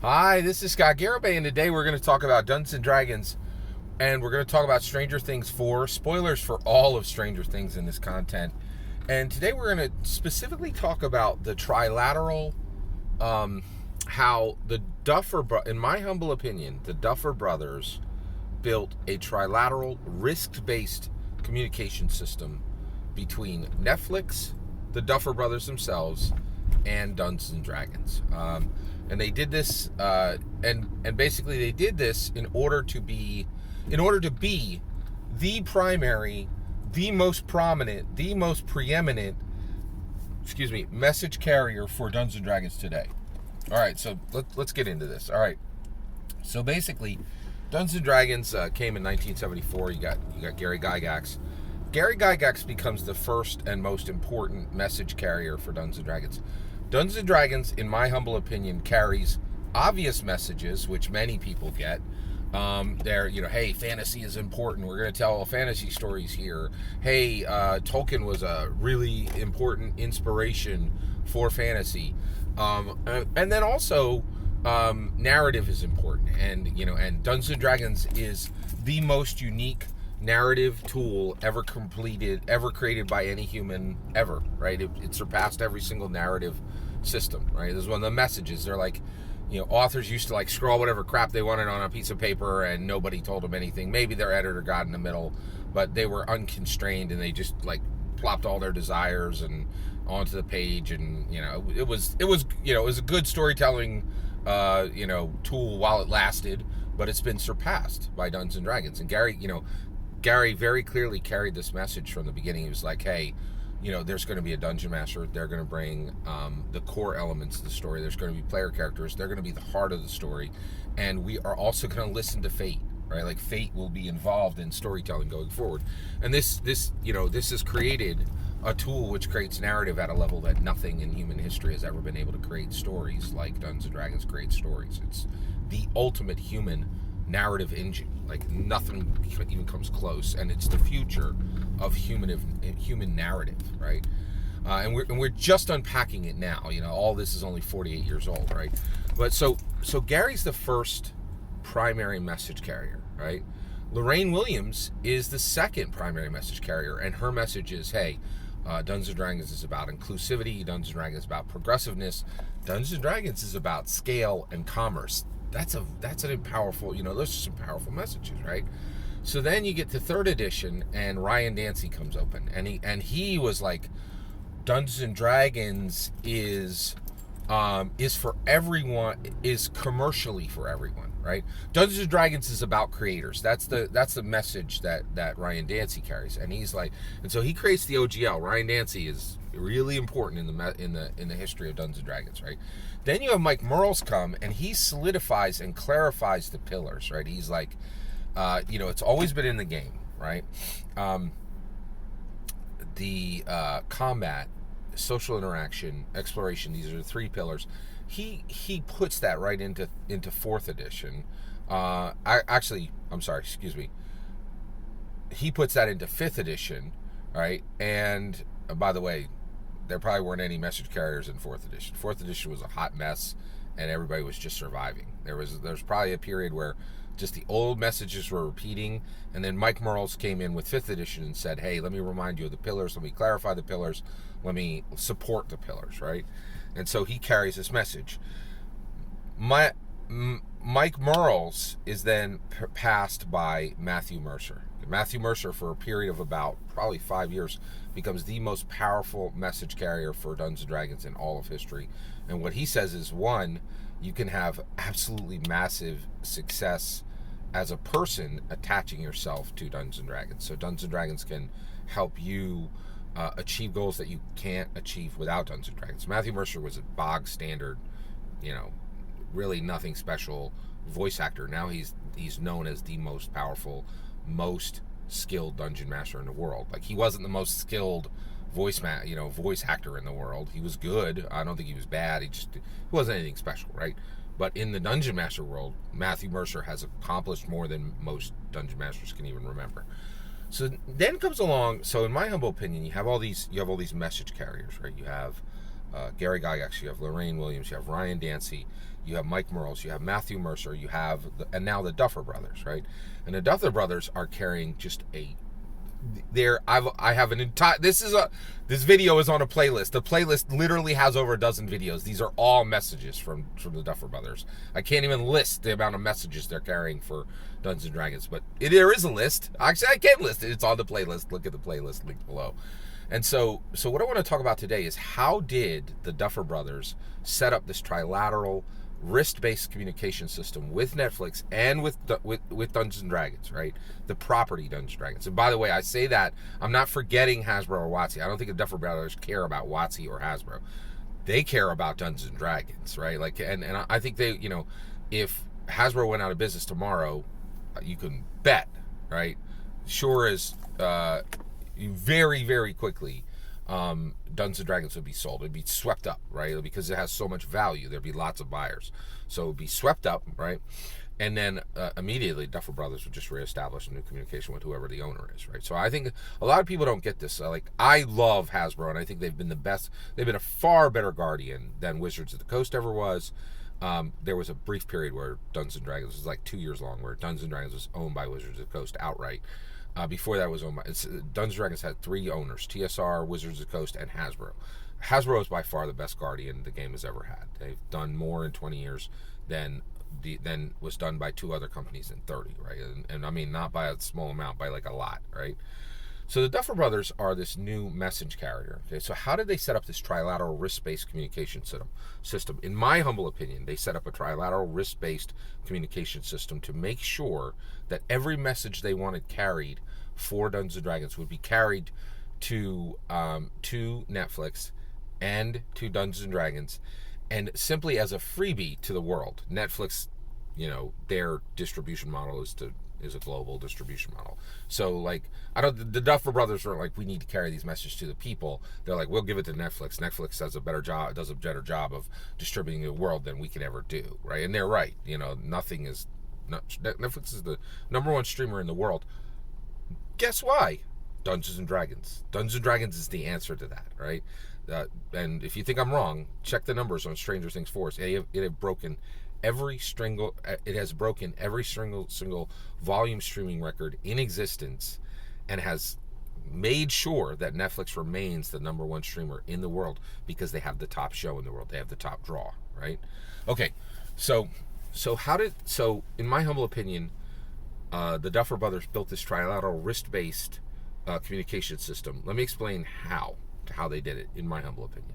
Hi, this is Scott Garibay, and today we're going to talk about Dungeons and Dragons, and we're going to talk about Stranger Things 4. Spoilers for all of Stranger Things in this content. And today we're going to specifically talk about the trilateral, how the Duffer, in my humble opinion, the Duffer brothers built a trilateral risk-based communication system between Netflix, the Duffer brothers themselves, and Dungeons and Dragons. And they did this, and basically they did this in order to be the primary, the most prominent, the most preeminent, message carrier for Dungeons and Dragons today. All right, so let's get into this. All right, so basically, Dungeons and Dragons came in 1974. You got Gary Gygax. Gary Gygax becomes the first and most important message carrier for Dungeons and Dragons. Dungeons and Dragons, in my humble opinion, carries obvious messages, which many people get. Hey, fantasy is important. We're going to tell fantasy stories here. Hey, Tolkien was a really important inspiration for fantasy. And then also, narrative is important. And Dungeons and Dragons is the most unique narrative tool ever created by any human ever, right? It surpassed every single narrative system, right? This is one of the messages. They're like, authors used to scrawl whatever crap they wanted on a piece of paper and nobody told them anything. Maybe their editor got in the middle, but they were unconstrained and they just plopped all their desires and onto the page. And it was a good storytelling tool while it lasted, but it's been surpassed by Dungeons and Dragons. And Gary very clearly carried this message from the beginning. He was like, hey, there's going to be a dungeon master. They're going to bring the core elements of the story. There's going to be player characters. They're going to be the heart of the story. And we are also going to listen to fate, right? Like fate will be involved in storytelling going forward. And this has created a tool which creates narrative at a level that nothing in human history has ever been able to create stories like Dungeons and Dragons create stories. It's the ultimate human narrative engine. Nothing even comes close, and it's the future of human narrative, right? And we're just unpacking it now. All this is only 48 years old, right? But so Gary's the first primary message carrier, right? Lorraine Williams is the second primary message carrier, and her message is, hey, Dungeons and Dragons is about inclusivity. Dungeons and Dragons is about progressiveness. Dungeons and Dragons is about scale and commerce. That's an powerful, those are some powerful messages, right? So then you get to third edition, and Ryan Dancey comes open, and he was like, Dungeons and Dragons is for everyone, is commercially for everyone, right? Dungeons and Dragons is about creators. That's the message that Ryan Dancey carries, and he's like, and so he creates the OGL. Ryan Dancey is really important in the history of Dungeons and Dragons, right? Then you have Mike Mearls come, and he solidifies and clarifies the pillars, right? He's like, it's always been in the game, right? The combat, social interaction, exploration, these are the three pillars. He puts that right into fourth edition. He puts that into fifth edition, right? And by the way, there probably weren't any message carriers in fourth edition. Fourth edition was a hot mess, and everybody was just surviving. There's probably a period where just the old messages were repeating, and then Mike Mearls came in with fifth edition and said, hey, let me remind you of the pillars, let me clarify the pillars, let me support the pillars, right? And so he carries this message. Mike Mearls is then passed by Matthew Mercer. Matthew Mercer, for a period of about probably 5 years, becomes the most powerful message carrier for Dungeons & Dragons in all of history. And what he says is, one, you can have absolutely massive success as a person attaching yourself to Dungeons & Dragons. So Dungeons & Dragons can help you achieve goals that you can't achieve without Dungeons & Dragons. Matthew Mercer was a bog standard, really nothing special voice actor. Now he's known as the most powerful, most skilled dungeon master in the world. He wasn't the most skilled voice actor in the world. He was good. I don't think he was bad. He wasn't anything special, right? But in the dungeon master world, Matthew Mercer has accomplished more than most dungeon masters can even remember. So then comes along. So in my humble opinion, you have all these message carriers, right? You have Gary Gygax, you have Lorraine Williams, you have Ryan Dancy, you have Mike Merles, you have Matthew Mercer, you have, and now the Duffer brothers, right? And the Duffer brothers are carrying just a, I have an entire, this video is on a playlist. The playlist literally has over a dozen videos. These are all messages from the Duffer brothers. I can't even list the amount of messages they're carrying for Dungeons and Dragons, but there is a list. Actually, I can list it. It's on the playlist. Look at the playlist linked below. And so what I want to talk about today is how did the Duffer brothers set up this trilateral wrist-based communication system with Netflix and with Dungeons and Dragons, right? The property Dungeons and Dragons. And by the way, I say that I'm not forgetting Hasbro or WotC. I don't think the Duffer brothers care about WotC or Hasbro. They care about Dungeons and Dragons, right? Like, and I think they, you know, if Hasbro went out of business tomorrow, you can bet, right? Sure as very, very quickly, Dungeons and Dragons would be sold. It'd be swept up, right? Because it has so much value. There'd be lots of buyers. So it'd be swept up, right? And then immediately Duffer Brothers would just reestablish a new communication with whoever the owner is, right? So I think a lot of people don't get this. Like, I love Hasbro, and I think they've been the best. They've been a far better guardian than Wizards of the Coast ever was. There was a brief period where Dungeons and Dragons was like 2 years long, where Dungeons and Dragons was owned by Wizards of the Coast outright. Before that was owned by, Dungeons and Dragons had 3 owners: TSR, Wizards of the Coast, and Hasbro. Hasbro is by far the best guardian the game has ever had. They've done more in 20 years than was done by 2 other companies in 30, right? And I mean, not by a small amount, by like a lot, right? So the Duffer Brothers are this new message carrier. Okay, so how did they set up this trilateral wrist-based communication system? In my humble opinion, they set up a trilateral wrist-based communication system to make sure that every message they wanted carried for Dungeons and Dragons would be carried to Netflix and to Dungeons and Dragons, and simply as a freebie to the world. Netflix, you know, their distribution model is a global distribution model. So like, the Duffer brothers are like, we need to carry these messages to the people. They're like, we'll give it to Netflix. Netflix does a better job of distributing the world than we can ever do, right? And they're right. You know, Netflix is the #1 streamer in the world. Guess why? Dungeons and Dragons. Dungeons and Dragons is the answer to that, right? And if you think I'm wrong, check the numbers on Stranger Things 4. It has broken every single volume streaming record in existence, and has made sure that Netflix remains the #1 streamer in the world because they have the top show in the world. They have the top draw, right? Okay, so in my humble opinion, the Duffer Brothers built this trilateral wrist-based communication system. Let me explain how they did it, in my humble opinion.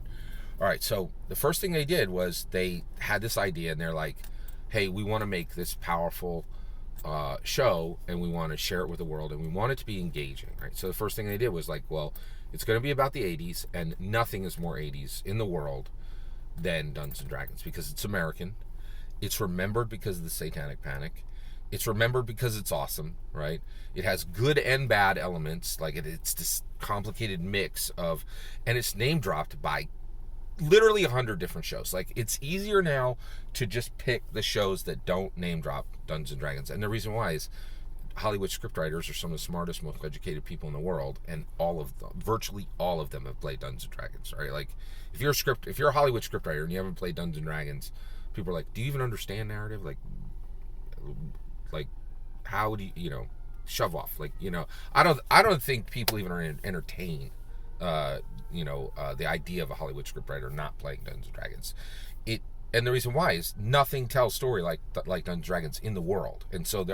All right, so the first thing they did was they had this idea, and they're like, hey, we want to make this powerful show, and we want to share it with the world, and we want it to be engaging, right? So the first thing they did was like, well, it's going to be about the 80s, and nothing is more 80s in the world than Dungeons and Dragons, because it's American. It's remembered because of the Satanic Panic. It's remembered because it's awesome, right? It has good and bad elements. Like, it's this complicated mix of, and it's name dropped by literally 100 different shows. Like, it's easier now to just pick the shows that don't name drop Dungeons and Dragons. And the reason why is Hollywood scriptwriters are some of the smartest, most educated people in the world, and virtually all of them have played Dungeons and Dragons, right? Like, if you're a Hollywood scriptwriter and you haven't played Dungeons and Dragons, people are like, do you even understand narrative? Like how do you shove off? Like, I don't think people even are entertain the idea of a Hollywood scriptwriter not playing Dungeons and Dragons. And the reason why is nothing tells story like Dungeons and Dragons in the world. And so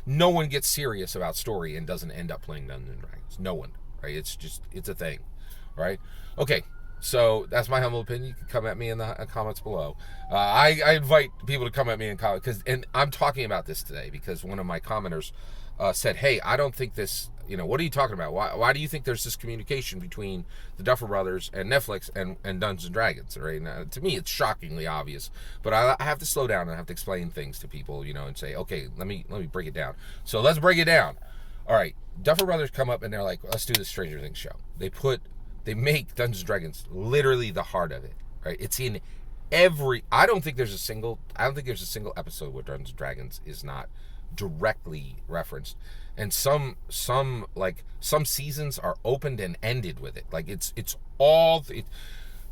no one gets serious about story and doesn't end up playing Dungeons and Dragons. No one, right? It's a thing, right? Okay, so that's my humble opinion. You can come at me in the comments below. I invite people to come at me in comments, and I'm talking about this today because one of my commenters said, hey, I don't think this, what are you talking about? Why do you think there's this communication between the Duffer Brothers and Netflix and Dungeons and Dragons, right? Now, to me, it's shockingly obvious, but I have to slow down and I have to explain things to people, and say, okay, let me break it down. So let's break it down. All right, Duffer Brothers come up and they're like, let's do the Stranger Things show. They make Dungeons and Dragons literally the heart of it, right? It's in I don't think there's a single episode where Dungeons and Dragons is not directly referenced, and some seasons are opened and ended with it. Like, it's all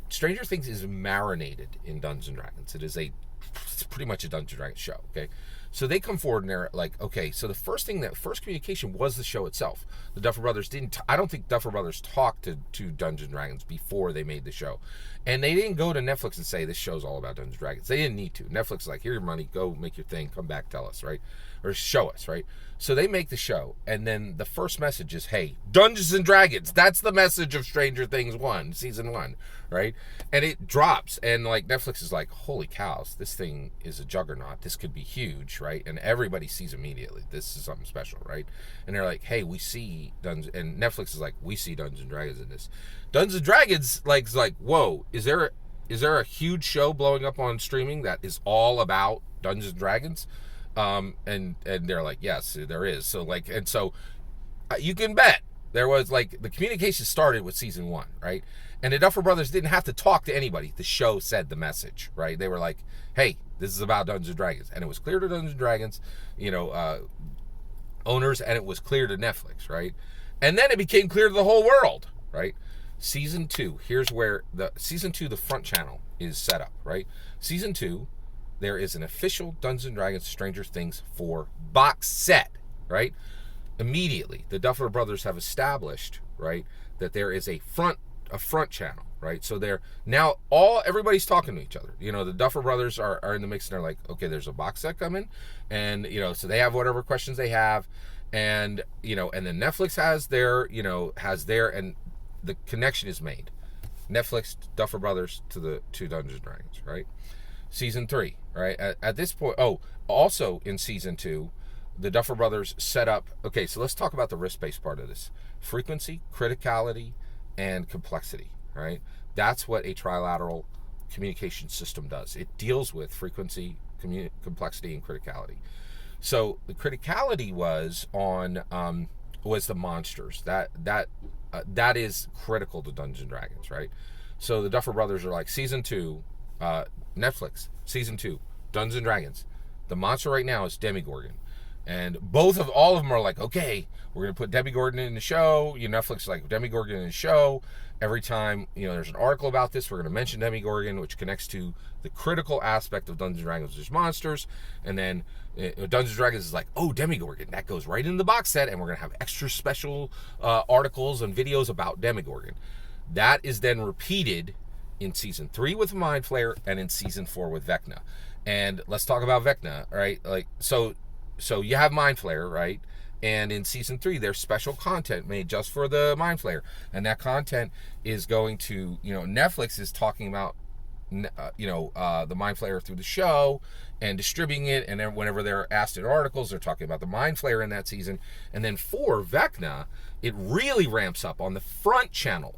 Stranger Things is marinated in Dungeons and Dragons. It's pretty much a Dungeons and Dragons show. Okay, so they come forward and they're like, okay, so the first communication was the show itself. The Duffer Brothers I don't think Duffer Brothers talked to Dungeons and Dragons before they made the show, and they didn't go to Netflix and say this show's all about Dungeons and Dragons. They didn't need to. Netflix is like, here your money, go make your thing, come back, tell us, right, or show us, right. So they make the show, and then the first message is, hey, Dungeons and Dragons. That's the message of Stranger Things 1, season 1, right? And it drops, and like Netflix is like, holy cows, this thing is a juggernaut. This could be huge, right? And everybody sees immediately, this is something special, right? And they're like, hey, we see Dungeons, and Netflix is like, we see Dungeons and Dragons in this. Dungeons and Dragons is like, whoa, is there a huge show blowing up on streaming that is all about Dungeons and Dragons? And they're like, yes, there is. So like, and so you can bet there was like, the communication started with season 1, right? And the Duffer Brothers didn't have to talk to anybody. The show said the message, right? They were like, hey, this is about Dungeons and Dragons. And it was clear to Dungeons and Dragons, owners, and it was clear to Netflix, right? And then it became clear to the whole world, right? Season 2, here's where the front channel is set up, right? Season 2, there is an official Dungeons & Dragons Stranger Things 4 box set, right? Immediately, the Duffer Brothers have established, right, that there is a front channel, right? So they're now everybody's talking to each other. The Duffer Brothers are in the mix, and they're like, okay, there's a box set coming, and so they have whatever questions they have, and and then Netflix has their, and the connection is made. Netflix, Duffer Brothers to Dungeons & Dragons, right? Season 3, right? At this point, also in season 2, the Duffer Brothers set up, okay, so let's talk about the risk-based part of this. Frequency, criticality, and complexity, right? That's what a trilateral communication system does. It deals with frequency, complexity, and criticality. So the criticality was the monsters. That is critical to Dungeons and Dragons, right? So the Duffer Brothers are like, season 2, Netflix, season 2, Dungeons and Dragons. The monster right now is Demogorgon. And all of them are like, okay, we're going to put Demogorgon in the show. Netflix is like, Demogorgon in the show. Every time, there's an article about this, we're going to mention Demogorgon, which connects to the critical aspect of Dungeons & Dragons, there's monsters. And then Dungeons & Dragons is like, oh, Demogorgon. That goes right in the box set, and we're going to have extra special articles and videos about Demogorgon. That is then repeated in season 3 with Mind Flayer and in season 4 with Vecna. And let's talk about Vecna, right? Like, so you have Mind Flayer, right? And in season 3, there's special content made just for the Mind Flayer. And that content is going to, Netflix is talking about, the Mind Flayer through the show and distributing it. And then whenever they're asked in articles, they're talking about the Mind Flayer in that season. And then for Vecna, it really ramps up on the front channel,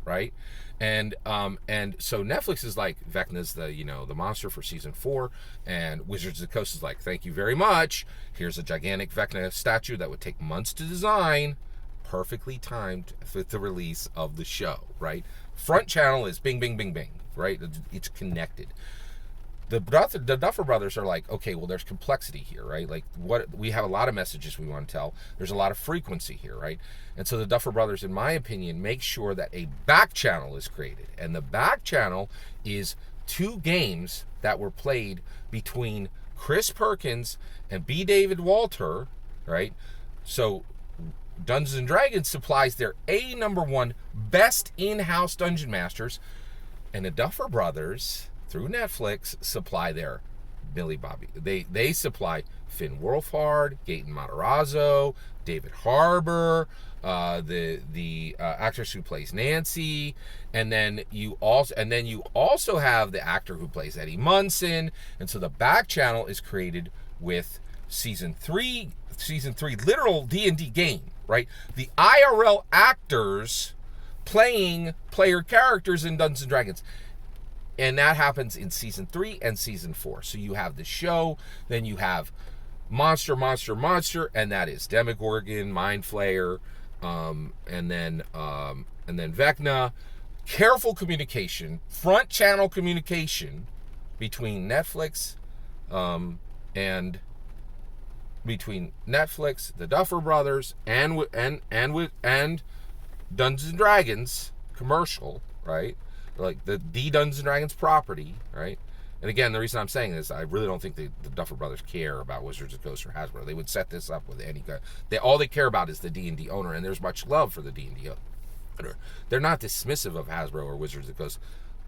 right? And so Netflix is like, Vecna's the monster for season 4, and Wizards of the Coast is like, thank you very much. Here's a gigantic Vecna statue that would take months to design, perfectly timed with the release of the show, right? Front channel is bing, bing, bing, bing, right? It's connected. The Duffer Brothers are like, okay, well, there's complexity here, right? Like, we have a lot of messages we want to tell. There's a lot of frequency here, right? And so the Duffer Brothers, in my opinion, make sure that a back channel is created. And the back channel is 2 games that were played between Chris Perkins and B. David Walter, right? So Dungeons & Dragons supplies their #1 best in-house dungeon masters, and the Duffer Brothers, through Netflix, supply their Millie Bobby. They supply Finn Wolfhard, Gaten Matarazzo, David Harbour, the actress who plays Nancy, and then you also have the actor who plays Eddie Munson. And so the back channel is created with season 3 literal D&D game, right? The IRL actors playing player characters in Dungeons & Dragons. And that happens in season 3 and season 4. So you have the show, then you have monster, and that is Demogorgon, Mind Flayer, and then Vecna. Careful communication, front channel communication between Netflix, the Duffer Brothers, and Dungeons and Dragons commercial, right? like the Dungeons and Dragons property, right? And again, the reason I'm saying this, I really don't think the Duffer Brothers care about Wizards of the Coast or Hasbro. They would set this up with any guy. All they care about is the D&D owner, and there's much love for the D&D owner. They're not dismissive of Hasbro or Wizards of the Coast,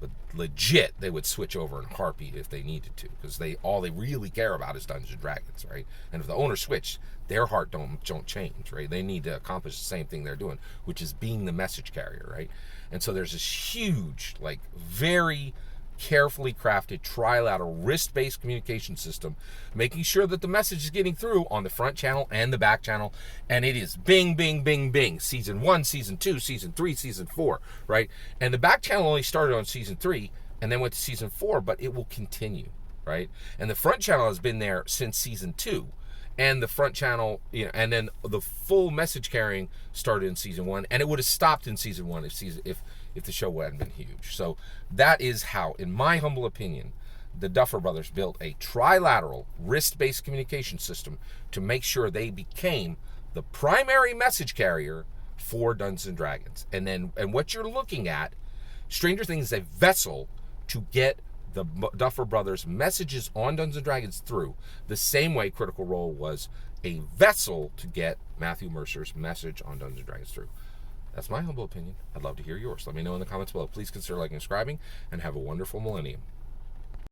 but legit, they would switch over in a heartbeat if they needed to, because all they really care about is Dungeons and Dragons, right? And if the owner switched, their heart don't change, right? They need to accomplish the same thing they're doing, which is being the message carrier, right? And so there's this huge, like, very carefully crafted trilateral wrist-based communication system, making sure that the message is getting through on the front channel and the back channel, and it is bing, bing, bing, bing. Season 1, Season 2, Season 3, Season 4, right? And the back channel only started on Season 3 and then went to Season 4, but it will continue, right? And the front channel has been there since Season 2. And the front channel, and then the full message carrying started in Season 1, and it would have stopped in Season 1 if the show hadn't been huge. So that is how, in my humble opinion, the Duffer Brothers built a trilateral wrist-based communication system to make sure they became the primary message carrier for Dungeons and Dragons. And what you're looking at, Stranger Things is a vessel to get the Duffer Brothers messages on Dungeons and Dragons through, the same way Critical Role was a vessel to get Matthew Mercer's message on Dungeons and Dragons through. That's my humble opinion. I'd love to hear yours. Let me know in the comments below. Please consider liking and subscribing, and have a wonderful millennium.